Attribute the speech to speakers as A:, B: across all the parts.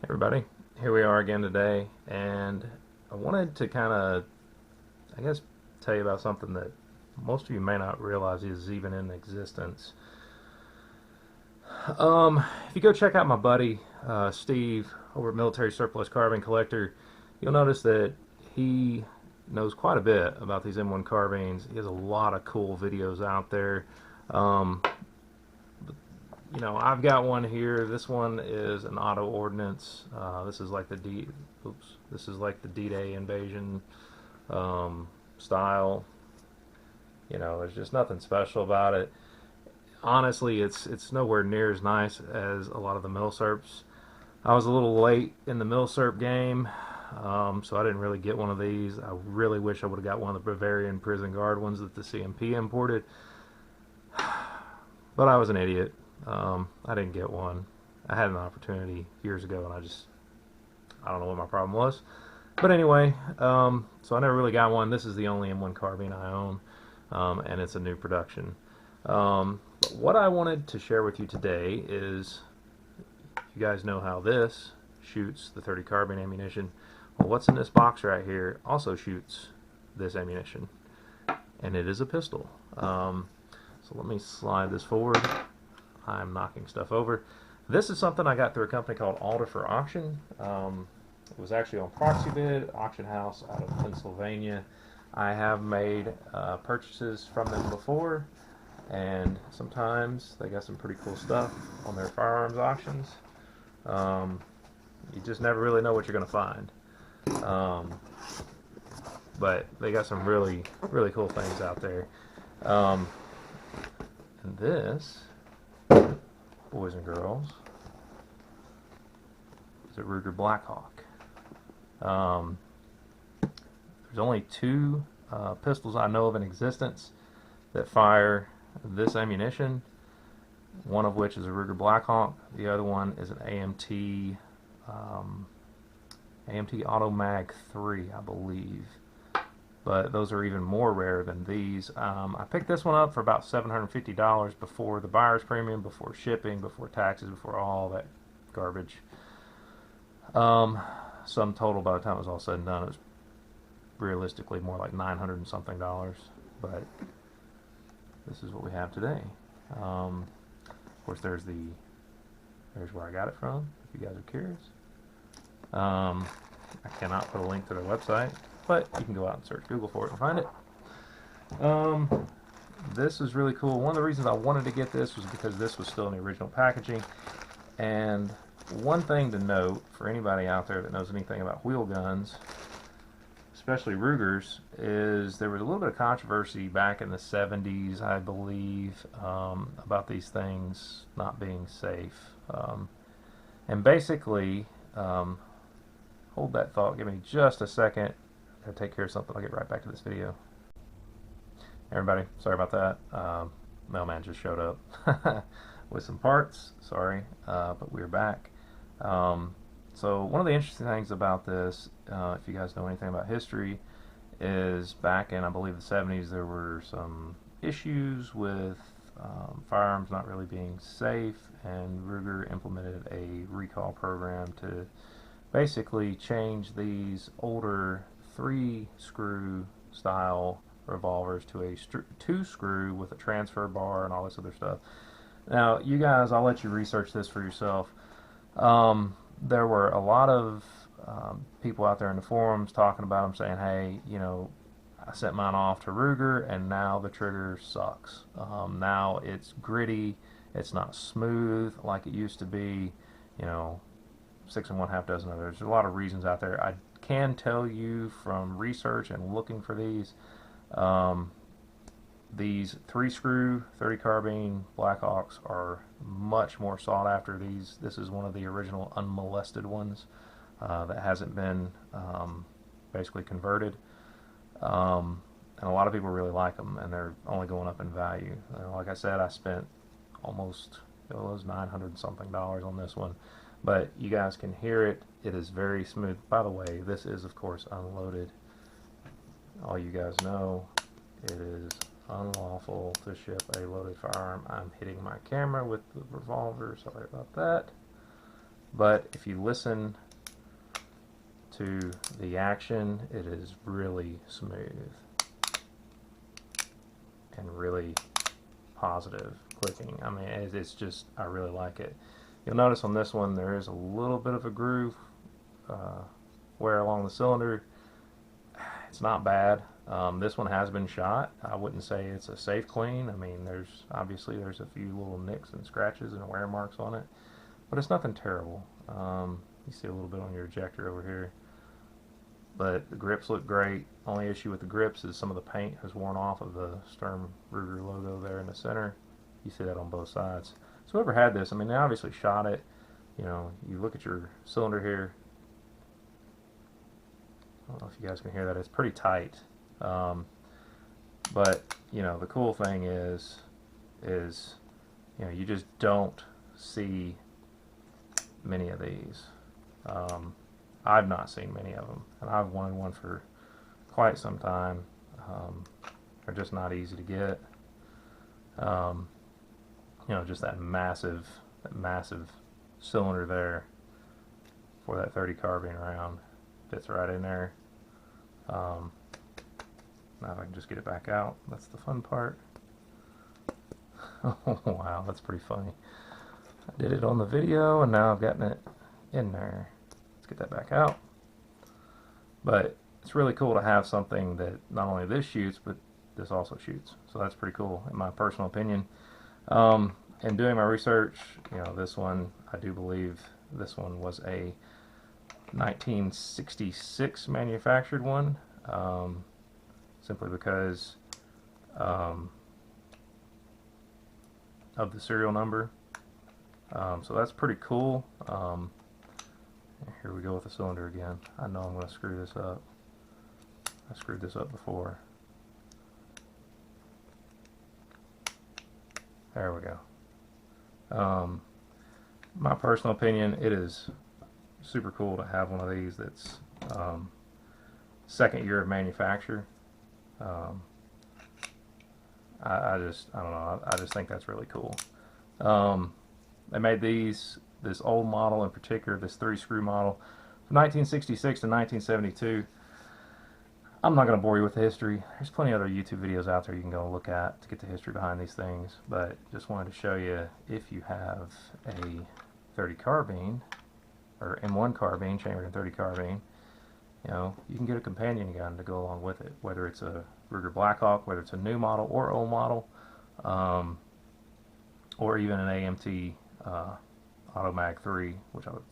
A: Everybody, here we are again today, and I wanted to kind of, I guess, tell you about something that most of you may not realize is even in existence. If you go check out my buddy Steve over at Military Surplus Carbine Collector, you'll notice that he knows quite a bit about these M1 carbines. He has a lot of cool videos out there. Um, I've got one here. This one is an auto ordnance. This is like the This is like the D-Day invasion style. There's just nothing special about it. Honestly, it's nowhere near as nice as a lot of the milsurps. I was a little late in the milsurp game, so I didn't really get one of these. I really wish I would have got one of the Bavarian prison guard ones that the CMP imported, but I was an idiot. I didn't get one. I had an opportunity years ago, and I don't know what my problem was. But anyway, so I never really got one. This is the only M1 carbine I own, and it's a new production. But what I wanted to share with you today is, you guys know how this shoots the 30 carbine ammunition. Well, what's in this box right here also shoots this ammunition, and it is a pistol. So let me slide this forward. I'm knocking stuff over. This is something I got through a company called Auction. It was actually on Proxibid Auction House out of Pennsylvania. I have made purchases from them before, and sometimes they got some pretty cool stuff on their firearms auctions. You just never really know what you're going to find. But they got some really, really cool things out there. And this, boys and girls, is a Ruger Blackhawk. There's only two pistols I know of in existence that fire this ammunition, one of which is a Ruger Blackhawk. The other one is an AMT Auto Mag 3, I believe. But those are even more rare than these. I picked this one up for about $750 before the buyer's premium, before shipping, before taxes, before all that garbage. Sum total by the time it was all said and done, it was realistically more like $900 and something. But this is what we have today. Of course, there's where I got it from, if you guys are curious. I cannot put a link to their website, but you can go out and search Google for it and find it. This is really cool. One of the reasons I wanted to get this was because this was still in the original packaging. And one thing to note for anybody out there that knows anything about wheel guns, especially Rugers, is there was a little bit of controversy back in the 70s, I believe, about these things not being safe. And basically, hold that thought, give me just a second. I'll take care of something. I'll get right back to this video. Everybody, sorry about that. Mailman just showed up with some parts. Sorry, but we're back. So one of the interesting things about this, if you guys know anything about history, is back in, I believe, the 70s, there were some issues with firearms not really being safe, and Ruger implemented a recall program to basically change these older 3-screw style revolvers to a 2-screw with a transfer bar and all this other stuff. Now, you guys, I'll let you research this for yourself. There were a lot of people out there in the forums talking about them, saying, hey, I sent mine off to Ruger and now the trigger sucks. Now it's gritty, it's not smooth like it used to be, 6 and 1/2 dozen others. There's a lot of reasons out there. I can tell you from research and looking for these 3-screw 30 carbine Blackhawks are much more sought after. This is one of the original unmolested ones that hasn't been basically converted, and a lot of people really like them, and they're only going up in value. Like I said, I spent almost, it was $900 something on this one, but you guys can hear it. It is very smooth. By the way, this is of course unloaded. All you guys know, it is unlawful to ship a loaded firearm. I'm hitting my camera with the revolver, sorry about that. but if you listen to the action, it is really smooth and really positive clicking. I mean, it's just, I really like it. You'll notice on this one there is a little bit of a groove wear along the cylinder. It's not bad. This one has been shot. I wouldn't say it's a safe clean. I mean, there's a few little nicks and scratches and wear marks on it, but it's nothing terrible. You see a little bit on your ejector over here, but the grips look great. Only issue with the grips is some of the paint has worn off of the Sturm Ruger logo there in the center. You see that on both sides. So whoever had this, I mean, they obviously shot it. You know, you look at your cylinder here. I don't know if you guys can hear that. It's pretty tight. But, you know, the cool thing is, you know, you just don't see many of these. I've not seen many of them, and I've wanted one for quite some time. They're just not easy to get. You know, just that massive cylinder there for that 30 carbine round fits right in there. Now if I can just get it back out, that's the fun part. Oh wow, that's pretty funny. I did it on the video and now I've gotten it in there. Let's get that back out. But it's really cool to have something that not only this shoots, but this also shoots. So that's pretty cool in my personal opinion. In doing my research, you know, this one, I do believe this one was a 1966 manufactured one, simply because of the serial number. So that's pretty cool. Here we go with the cylinder again. I know I'm going to screw this up. I screwed this up before. There we go. My personal opinion, it is super cool to have one of these that's second year of manufacture. I don't know, I just think that's really cool. They made this old model in particular, this 3-screw model from 1966 to 1972. I'm not going to bore you with the history. There's plenty of other YouTube videos out there you can go look at to get the history behind these things, but just wanted to show you, if you have a 30 carbine or M1 carbine chambered in 30 carbine, you know, you can get a companion gun to go along with it, whether it's a Ruger Blackhawk, whether it's a new model or old model, or even an AMT Automag 3, which I would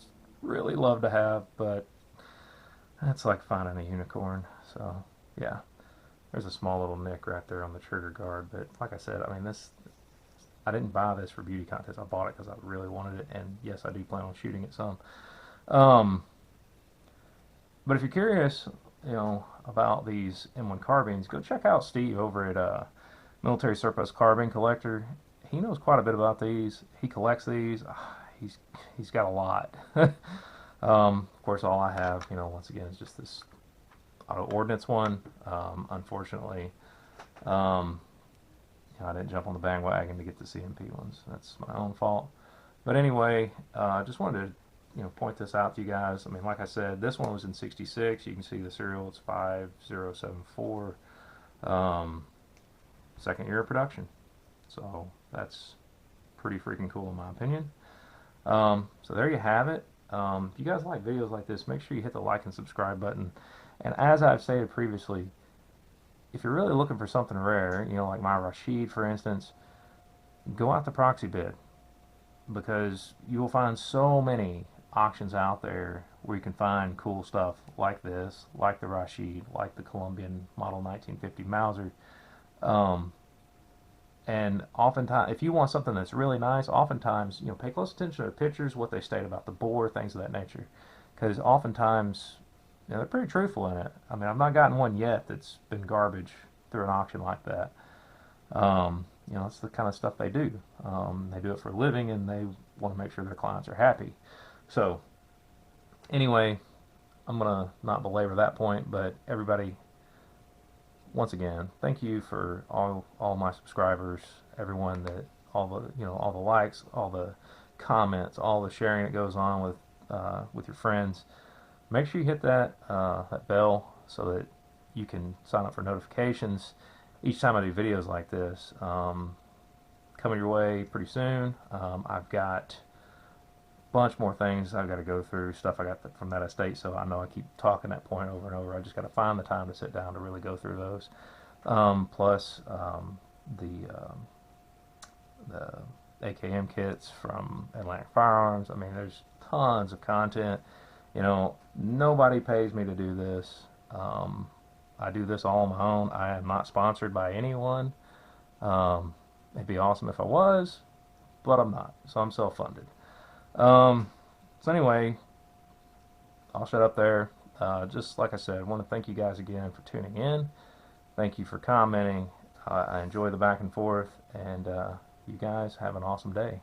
A: really love to have, but that's like finding a unicorn. So yeah, there's a small little nick right there on the trigger guard, but like I said, I mean, I didn't buy this for beauty contest. I bought it because I really wanted it, and yes, I do plan on shooting it some. But if you're curious, you know, about these M1 carbines, go check out Steve over at Military Surplus Carbine Collector. He knows quite a bit about these. He collects these. He's got a lot. Of course, all I have, you know, once again, is just this auto ordnance one. Unfortunately, you know, I didn't jump on the bandwagon to get the CMP ones. That's my own fault. But anyway, I just wanted to, you know, point this out to you guys. I mean, like I said, this one was in '66. You can see the serial. It's 5074. Second year of production. So that's pretty freaking cool in my opinion. So there you have it. If you guys like videos like this, make sure you hit the like and subscribe button. And as I've stated previously, if you're really looking for something rare, you know, like my Rashid, for instance, go out to Proxibid, because you will find so many auctions out there where you can find cool stuff like this, like the Rashid, like the Colombian Model 1950 Mauser. And oftentimes, if you want something that's really nice, oftentimes, you know, pay close attention to the pictures, what they state about the bore, things of that nature. Because oftentimes, you know, they're pretty truthful in it. I mean, I've not gotten one yet that's been garbage through an auction like that. You know, it's the kind of stuff they do. They do it for a living, and they want to make sure their clients are happy. So, anyway, I'm going to not belabor that point, but everybody, once again, thank you for all my subscribers, everyone that, all the, you know, all the likes, all the comments, all the sharing that goes on with, with your friends. Make sure you hit that that bell so that you can sign up for notifications each time I do videos like this. Coming your way pretty soon. I've got a bunch more things I've got to go through, stuff I got from that estate, so I know I keep talking that point over and over. I just got to find the time to sit down to really go through those. Plus the AKM kits from Atlantic Firearms. I mean, there's tons of content. You know, nobody pays me to do this. I do this all on my own. I am not sponsored by anyone. It'd be awesome if I was, but I'm not. So I'm self-funded. So anyway, I'll shut up there. Just like I said, I want to thank you guys again for tuning in. Thank you for commenting. I enjoy the back and forth, and you guys have an awesome day.